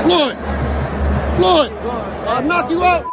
Floyd! Floyd! I'll knock you out!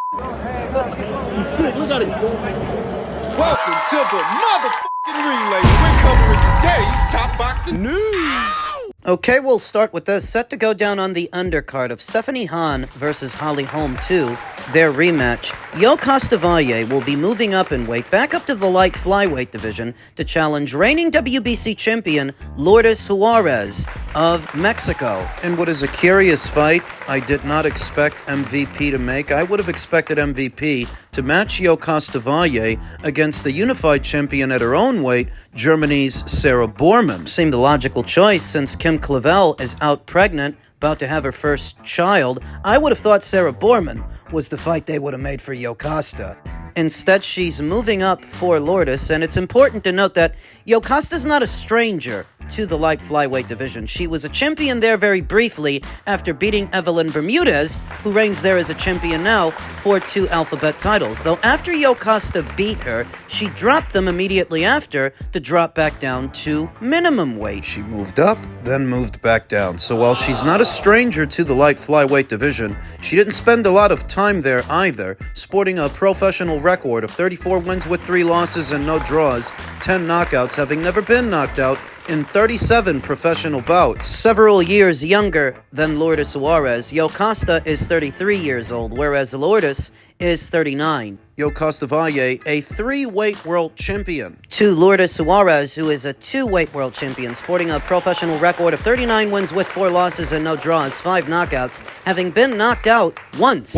He's sick, look at him. Welcome to the motherfucking relay. We're covering today's top boxing news. Okay, we'll start with this. Set to go down on the undercard of Stephanie Han versus Holly Holm 2, their rematch. Yokasta Valle will be moving up in weight, back up to the light flyweight division, to challenge reigning WBC champion Lourdes Juarez of Mexico. In what is a curious fight I did not expect MVP to make. I would have expected MVP to match Yokasta Valle against the unified champion at her own weight, Germany's Sarah Bormann. Seemed a logical choice since Kim Clavel is out pregnant, about to have her first child. I would have thought Sarah Bormann was the fight they would have made for Yokasta. Instead, she's moving up for Lourdes, and it's important to note that Yokasta's not a stranger to the light flyweight division. She was a champion there very briefly after beating Evelyn Bermudez, who reigns there as a champion now for 2 alphabet titles. Though after Yokasta beat her, she dropped them immediately after to drop back down to minimum weight. She moved up, then moved back down. So while she's not a stranger to the light flyweight division, she didn't spend a lot of time there either, sporting a professional record of 34 wins with 3 losses and no draws, 10 knockouts, having never been knocked out in 37 professional bouts. Several years younger than Lourdes Juarez, Yokasta is 33 years old, whereas Lourdes is 39. Yokasta Valle, a 3-weight world champion. To Lourdes Juarez, who is a 2-weight world champion, sporting a professional record of 39 wins with 4 losses and no draws, 5 knockouts, having been knocked out once.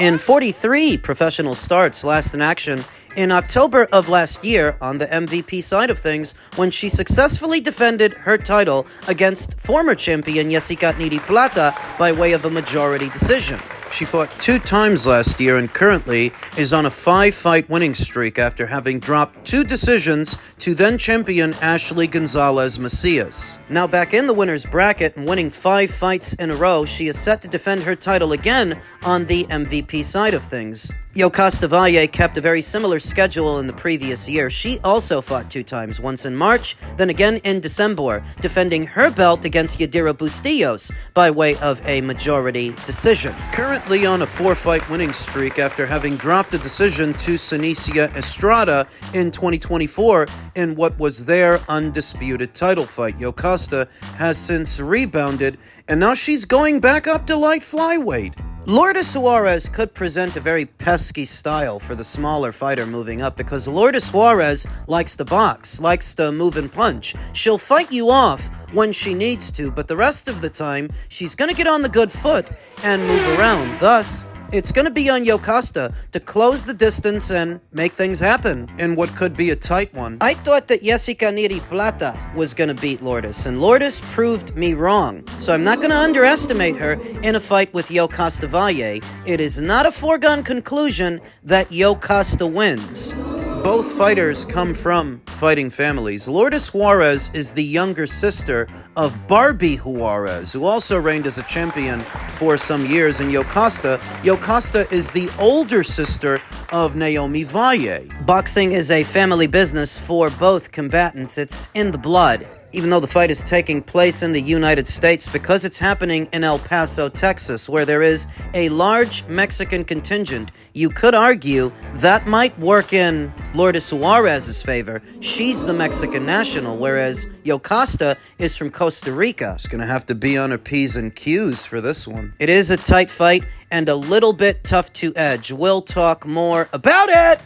In 43 professional starts, last in action in October of last year on the MVP side of things, when she successfully defended her title against former champion Jessica Plata by way of a majority decision. She fought 2 times last year and currently is on a 5-fight winning streak after having dropped 2 decisions to then-champion Ashley Gonzalez Macias. Now back in the winner's bracket and winning 5 fights in a row, she is set to defend her title again on the MVP side of things. Yokasta Valle kept a very similar schedule in the previous year. She also fought 2 times, once in March, then again in December, defending her belt against Yadira Bustillos by way of a majority decision. Currently on a 4-fight winning streak after having dropped a decision to Senicia Estrada in 2024 in what was their undisputed title fight. Yokasta has since rebounded, and now she's going back up to light flyweight. Lourdes Juarez could present a very pesky style for the smaller fighter moving up because Lourdes Juarez likes to box, likes to move and punch. She'll fight you off when she needs to, but the rest of the time, she's going to get on the good foot and move around. Thus, it's going to be on Yokasta to close the distance and make things happen in what could be a tight one. I thought that Jessica Plata was going to beat Lourdes, and Lourdes proved me wrong. So I'm not going to underestimate her in a fight with Yokasta Valle. It is not a foregone conclusion that Yokasta wins. Both fighters come from fighting families. Lourdes Juarez is the younger sister of Barbie Juarez, who also reigned as a champion for some years, and Yokasta is the older sister of Naomi Valle. Boxing is a family business for both combatants. It's in the blood. Even though the fight is taking place in the United States, because it's happening in El Paso, Texas, where there is a large Mexican contingent, you could argue that might work in Lourdes Juarez's favor. She's the Mexican national, whereas Yokasta is from Costa Rica. She's gonna have to be on her P's and Q's for this one. It is a tight fight and a little bit tough to edge. We'll talk more about it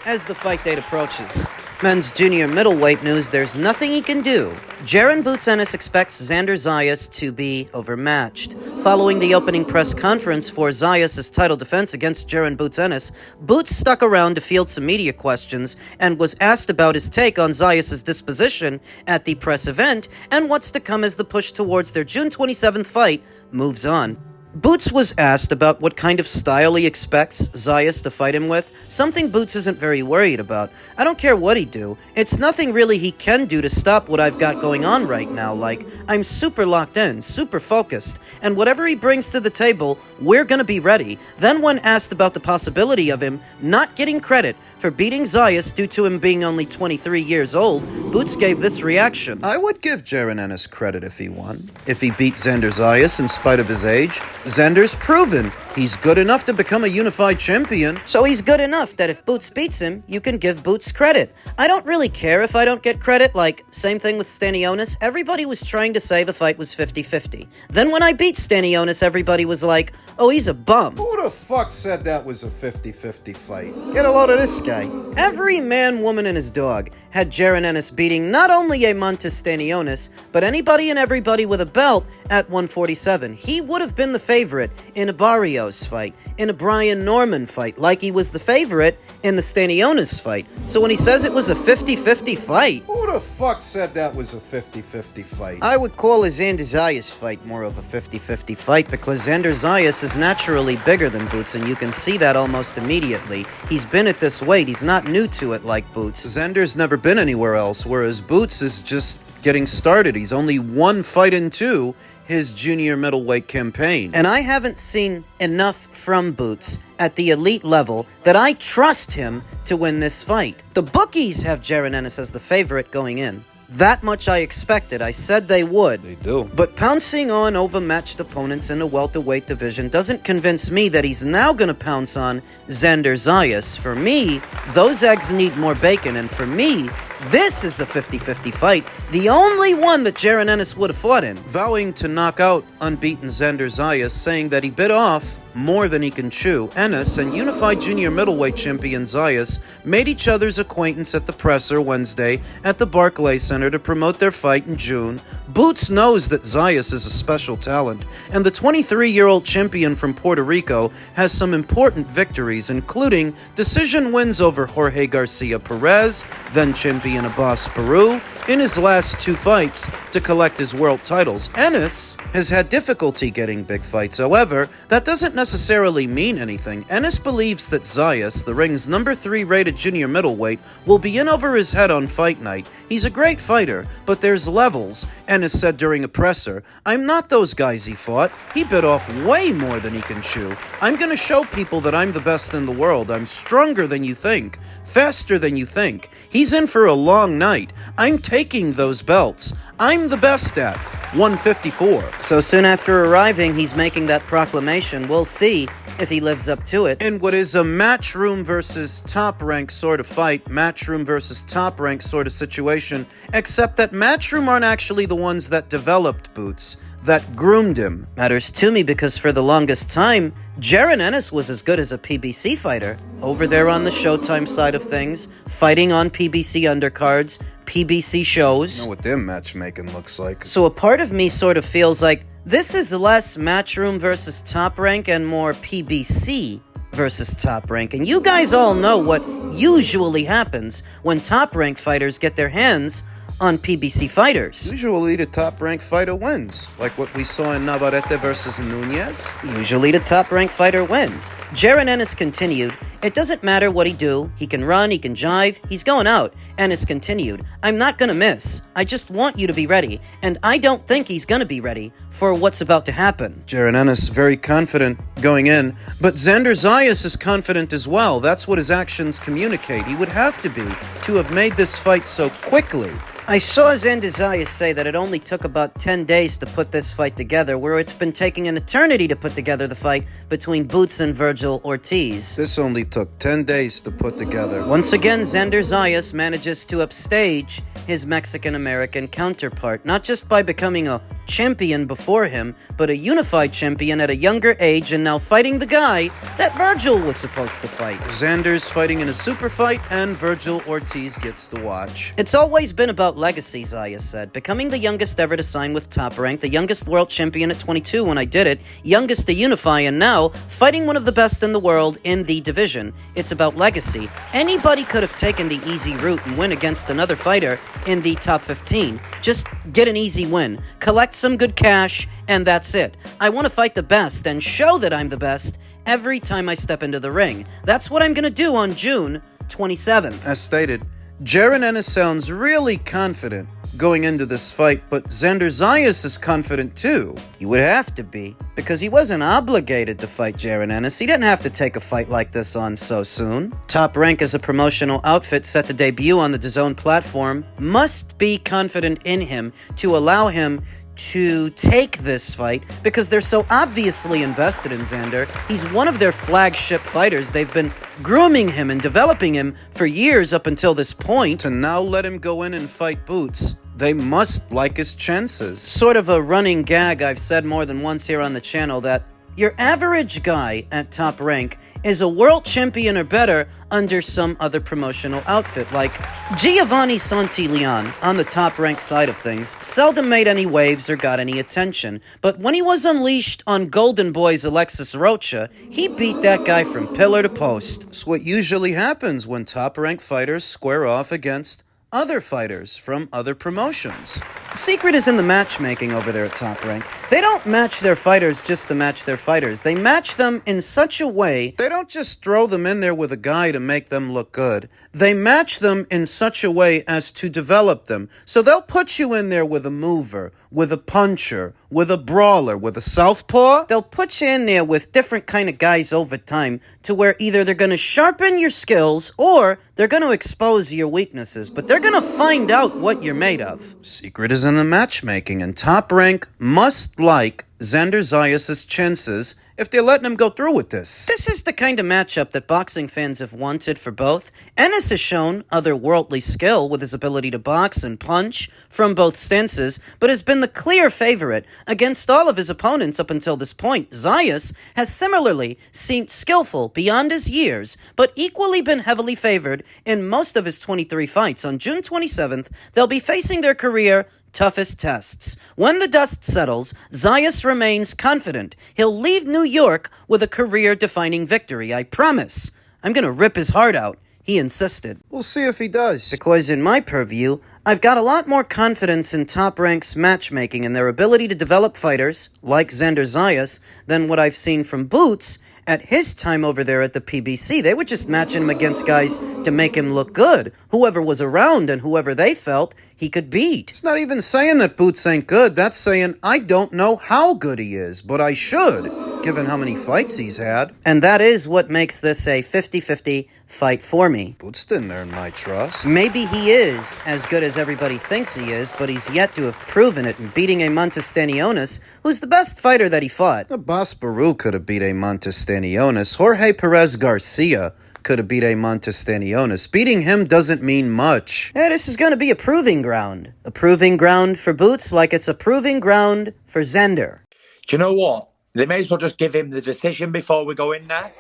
as the fight date approaches. Men's junior middleweight news, there's nothing he can do. Jaron Boots Ennis expects Xander Zayas to be overmatched. Following the opening press conference for Zayas' title defense against Jaron Boots Ennis, Boots stuck around to field some media questions and was asked about his take on Zayas' disposition at the press event and what's to come as the push towards their June 27th fight moves on. Boots was asked about what kind of style he expects Zayas to fight him with, something Boots isn't very worried about. I don't care what he do. It's nothing really he can do to stop what I've got going on right now. Like, I'm super locked in, super focused, and whatever he brings to the table, we're gonna be ready. Then when asked about the possibility of him not getting credit for beating Zayas due to him being only 23 years old, Boots gave this reaction. I would give Jaron Ennis credit if he won. If he beat Xander Zayas in spite of his age, Xander's proven he's good enough to become a unified champion. So he's good enough that if Boots beats him, you can give Boots credit. I don't really care if I don't get credit, like, same thing with Stanionis. Everybody was trying to say the fight was 50-50. Then when I beat Stanionis, everybody was like, oh, he's a bum. Who the fuck said that was a 50-50 fight? Get a load of this guy. Every man, woman, and his dog had Jaron Ennis beating not only a Montes Stanionis, but anybody and everybody with a belt at 147. He would have been the favorite in a Barrios fight, in a Brian Norman fight, like he was the favorite in the Stanionis fight. So when he says it was a 50-50 fight... Who the fuck said that was a 50-50 fight? I would call a Xander Zayas fight more of a 50-50 fight because Xander Zayas is naturally bigger than Boots, and you can see that almost immediately. He's been at this weight. He's not new to it like Boots. Xander's never been anywhere else, whereas Boots is just getting started. He's only one fight into his junior middleweight campaign. And I haven't seen enough from Boots at the elite level that I trust him to win this fight. The bookies have Jaron Ennis as the favorite going in. That much I expected. I said they would. They do. But pouncing on overmatched opponents in the welterweight division doesn't convince me that he's now going to pounce on Xander Zayas. For me, those eggs need more bacon, and for me, this is a 50-50 fight, the only one that Jaron Ennis would have fought in. Vowing to knock out unbeaten Xander Zayas, saying that he bit off more than he can chew, Ennis and unified junior middleweight champion Zayas made each other's acquaintance at the presser Wednesday at the Barclays Center to promote their fight in June. Boots knows that Zayas is a special talent, and the 23-year-old champion from Puerto Rico has some important victories, including decision wins over Jorge Garcia Perez, then champion Abbas Peru, in his last two fights to collect his world titles. Ennis has had difficulty getting big fights. However, that doesn't necessarily mean anything. Ennis believes that Zayas, the ring's number 3 rated junior middleweight, will be in over his head on fight night. He's a great fighter, but there's levels. Ennis said during a presser, "I'm not those guys he fought. He bit off way more than he can chew. I'm gonna show people that I'm the best in the world. I'm stronger than you think, faster than you think. He's in for a long night. I'm taking those belts. I'm the best at 154. So soon after arriving, he's making that proclamation. We'll see if he lives up to it. In what is a matchroom versus top rank sort of fight, matchroom versus top rank sort of situation, except that matchroom aren't actually the ones that developed Boots, that groomed him. Matters to me because for the longest time, Jaron Ennis was as good as a PBC fighter. Over there on the Showtime side of things, fighting on PBC undercards, PBC shows. You know what their matchmaking looks like. So a part of me sort of feels like this is less matchroom versus top rank and more PBC versus top rank. And you guys all know what usually happens when top rank fighters get their hands on PBC fighters. Usually the top-ranked fighter wins, like what we saw in Navarrete versus Nunez. Usually the top-ranked fighter wins. Jaron Ennis continued, "It doesn't matter what he do. He can run, he can jive, he's going out." Ennis continued, "I'm not gonna miss. I just want you to be ready, and I don't think he's gonna be ready for what's about to happen." Jaron Ennis very confident going in, but Xander Zayas is confident as well. That's what his actions communicate. He would have to be to have made this fight so quickly. I saw Xander Zayas say that it only took about 10 days to put this fight together, where it's been taking an eternity to put together the fight between Boots and Virgil Ortiz. This only took 10 days to put together. Once again, Xander Zayas manages to upstage his Mexican-American counterpart, not just by becoming a champion before him, but a unified champion at a younger age and now fighting the guy that Virgil was supposed to fight. Xander's fighting in a super fight, and Virgil Ortiz gets to watch. It's always been about legacy, Zayas said. Becoming the youngest ever to sign with Top Rank, the youngest world champion at 22 when I did it, youngest to unify, and now fighting one of the best in the world in the division. It's about legacy. Anybody could have taken the easy route and win against another fighter in the top 15. Just get an easy win, collect some good cash, and that's it. I want to fight the best and show that I'm the best every time I step into the ring. That's what I'm going to do on June 27th. As stated, Jaron Ennis sounds really confident going into this fight, but Xander Zayas is confident too. He would have to be, because he wasn't obligated to fight Jaron Ennis. He didn't have to take a fight like this on so soon. Top Rank is a promotional outfit set to debut on the DAZN platform. Must be confident in him to allow him to take this fight because they're so obviously invested in Xander. He's one of their flagship fighters. They've been grooming him and developing him for years up until this point. To now let him go in and fight Boots, they must like his chances. Sort of a running gag I've said more than once here on the channel that your average guy at Top Rank is a world champion or better under some other promotional outfit, like Giovanni Santillan on the Top Rank side of things seldom made any waves or got any attention, but when he was unleashed on Golden Boy's Alexis Rocha, he beat that guy from pillar to post. It's what usually happens when Top Rank fighters square off against other fighters from other promotions. The secret is in the matchmaking over there at Top Rank. They don't match their fighters just to match their fighters. They match them in such a way. They don't just throw them in there with a guy to make them look good. They match them in such a way as to develop them. So they'll put you in there with a mover, with a puncher, with a brawler, with a southpaw. They'll put you in there with different kind of guys over time to where either they're going to sharpen your skills or they're going to expose your weaknesses, but they're going to find out what you're made of. Secret is in the matchmaking, and Top Rank must like Xander Zayas' chances if they're letting him go through with this. This is the kind of matchup that boxing fans have wanted for both. Ennis has shown otherworldly skill with his ability to box and punch from both stances, but has been the clear favorite against all of his opponents up until this point. Zayas has similarly seemed skillful beyond his years, but equally been heavily favored in most of his 23 fights. On June 27th, they'll be facing their career toughest tests. When the dust settles, Zayas remains confident he'll leave New York with a career-defining victory. I promise. I'm gonna rip his heart out, he insisted. We'll see if he does. Because in my purview, I've got a lot more confidence in Top Rank's matchmaking and their ability to develop fighters, like Xander Zayas, than what I've seen from Boots at his time over there at the PBC. They were just matching him against guys to make him look good. Whoever was around and whoever they felt he could beat. It's not even saying that Boots ain't good. That's saying I don't know how good he is, but I should, given how many fights he's had. And that is what makes this a 50-50 fight for me. Boots didn't earn my trust. Maybe he is as good as everybody thinks he is, but he's yet to have proven it in beating a Montestanionis, who's the best fighter that he fought. The Boss Baru could have beat a Montestanionis. Jorge Perez Garcia could have beat a Montestanionis. Beating him doesn't mean much. Yeah, this is going to be a proving ground. A proving ground for Boots like it's a proving ground for Xander. Do you know what? They may as well just give him the decision before we go in there.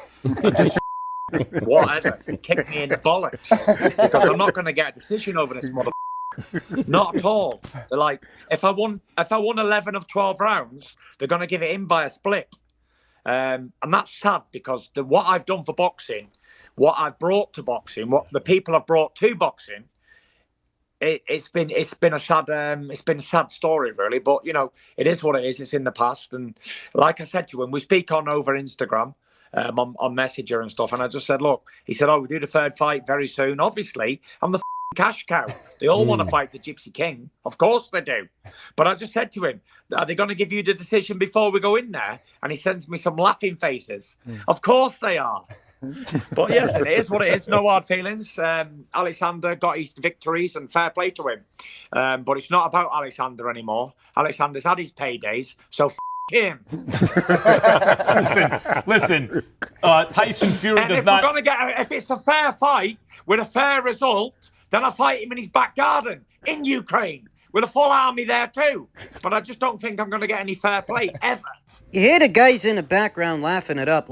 Whatever. Kick me in the bollocks. Because I'm not going to get a decision over this mother. Not at all. They're like, if I won 11 of 12 rounds, they're going to give it in by a split. And that's sad because what I've done for boxing, what I've brought to boxing, what the people have brought to boxing, it's been a sad story really. But you know, it is what it is. It's in the past, and like I said to him, we speak on over Instagram, on Messenger and stuff, and I just said, look, he said, oh, we do the third fight very soon. Obviously, I'm the cash cow. They all want to fight the Gypsy King. Of course they do. But I just said to him, are they going to give you the decision before we go in there? And he sends me some laughing faces. Of course they are. But yes, it is what it is. No hard feelings. Alexander got his victories and fair play to him. But it's not about Alexander anymore. Alexander's had his paydays, so him. Listen. Tyson Fury and does if not. We're gonna get if it's a fair fight with a fair result, then I fight him in his back garden in Ukraine with a full army there too. But I just don't think I'm going to get any fair play ever. You hear the guys in the background lapping it up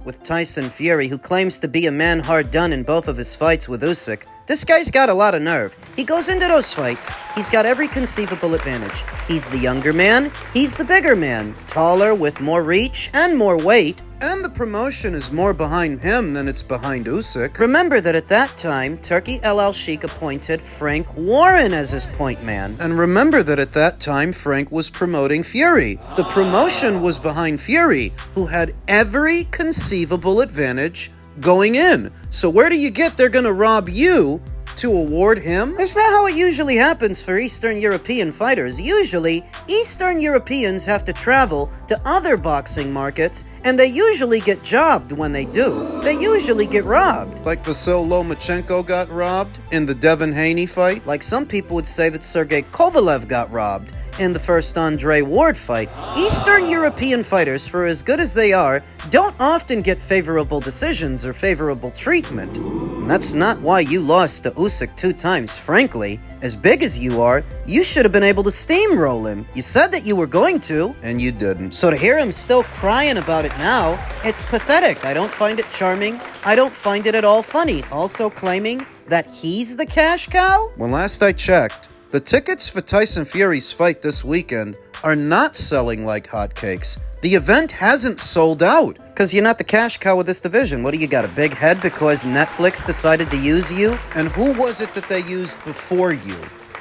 with Tyson Fury, who claims to be a man hard done in both of his fights with Usyk. This guy's got a lot of nerve. He goes into those fights, he's got every conceivable advantage. He's the younger man, he's the bigger man, taller with more reach and more weight. And the promotion is more behind him than it's behind Usyk. Remember that at that time, Turki El Sheikh appointed Frank Warren as his point man. And remember that at that time, Frank was promoting Fury. The promotion was behind Fury, who had every conceivable advantage going in. So where do you get they're gonna rob you to award him? It's not how it usually happens for Eastern European fighters. Usually, Eastern Europeans have to travel to other boxing markets, and they usually get jobbed when they do. They usually get robbed. Like Vasyl Lomachenko got robbed in the Devin Haney fight? Like some people would say that Sergey Kovalev got robbed in the first Andre Ward fight. Eastern European fighters, for as good as they are, don't often get favorable decisions or favorable treatment. And that's not why you lost to Usyk 2 times, frankly. As big as you are, you should have been able to steamroll him. You said that you were going to. And you didn't. So to hear him still crying about it now, it's pathetic. I don't find it charming. I don't find it at all funny. Also claiming that he's the cash cow? When last I checked, the tickets for Tyson Fury's fight this weekend are not selling like hotcakes. The event hasn't sold out. Because you're not the cash cow of this division. What do you got, a big head because Netflix decided to use you? And who was it that they used before you?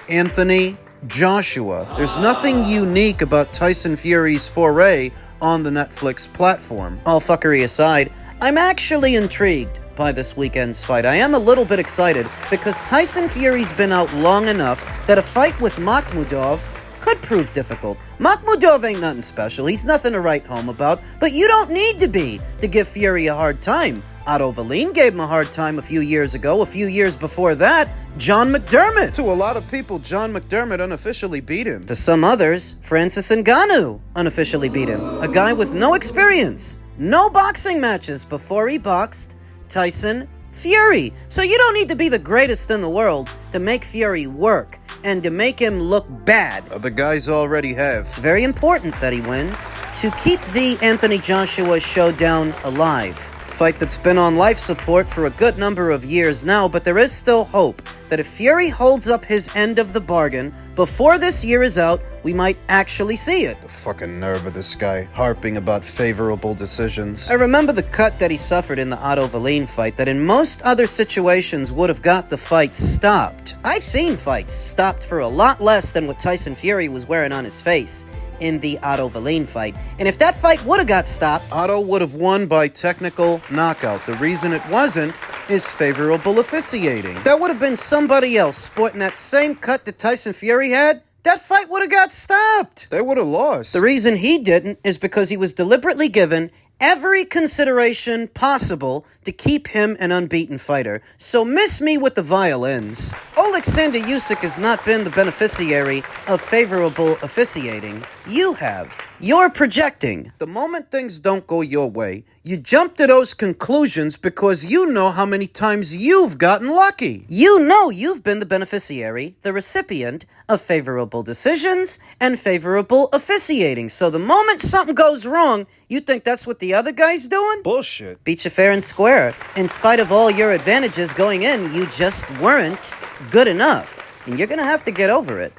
Anthony Joshua. There's nothing unique about Tyson Fury's foray on the Netflix platform. All fuckery aside, I'm actually intrigued by this weekend's fight. I am a little bit excited because Tyson Fury's been out long enough that a fight with Makhmudov could prove difficult. Makhmudov ain't nothing special. He's nothing to write home about, but you don't need to be to give Fury a hard time. Otto Wallin gave him a hard time a few years ago. A few years before that, John McDermott. To a lot of people, John McDermott unofficially beat him. To some others, Francis Ngannou unofficially beat him. A guy with no experience, no boxing matches before he boxed Tyson Fury. So you don't need to be the greatest in the world to make Fury work and to make him look bad. The guys already have. It's very important that he wins to keep the Anthony Joshua showdown alive. Fight that's been on life support for a good number of years now, but there is still hope that if Fury holds up his end of the bargain before this year is out, we might actually see it. The fucking nerve of this guy, harping about favorable decisions. I remember the cut that he suffered in the Otto Wallin fight that in most other situations would have got the fight stopped. I've seen fights stopped for a lot less than what Tyson Fury was wearing on his face in the Otto Wallin fight. And if that fight would have got stopped, Otto would have won by technical knockout. The reason it wasn't is favorable officiating. that would have been somebody else sporting that same cut that Tyson Fury had. That fight would have got stopped. They would have lost. The reason he didn't is because he was deliberately given every consideration possible to keep him an unbeaten fighter. So miss me with the violins. Alexander Usyk has not been the beneficiary of favorable officiating. You have. You're projecting. The moment things don't go your way, you jump to those conclusions because you know how many times you've gotten lucky. You know you've been the beneficiary, the recipient of favorable decisions and favorable officiating. So the moment something goes wrong, you think that's what the other guy's doing? Bullshit. Beat you fair and square. In spite of all your advantages going in, you just weren't good enough. And you're gonna have to get over it.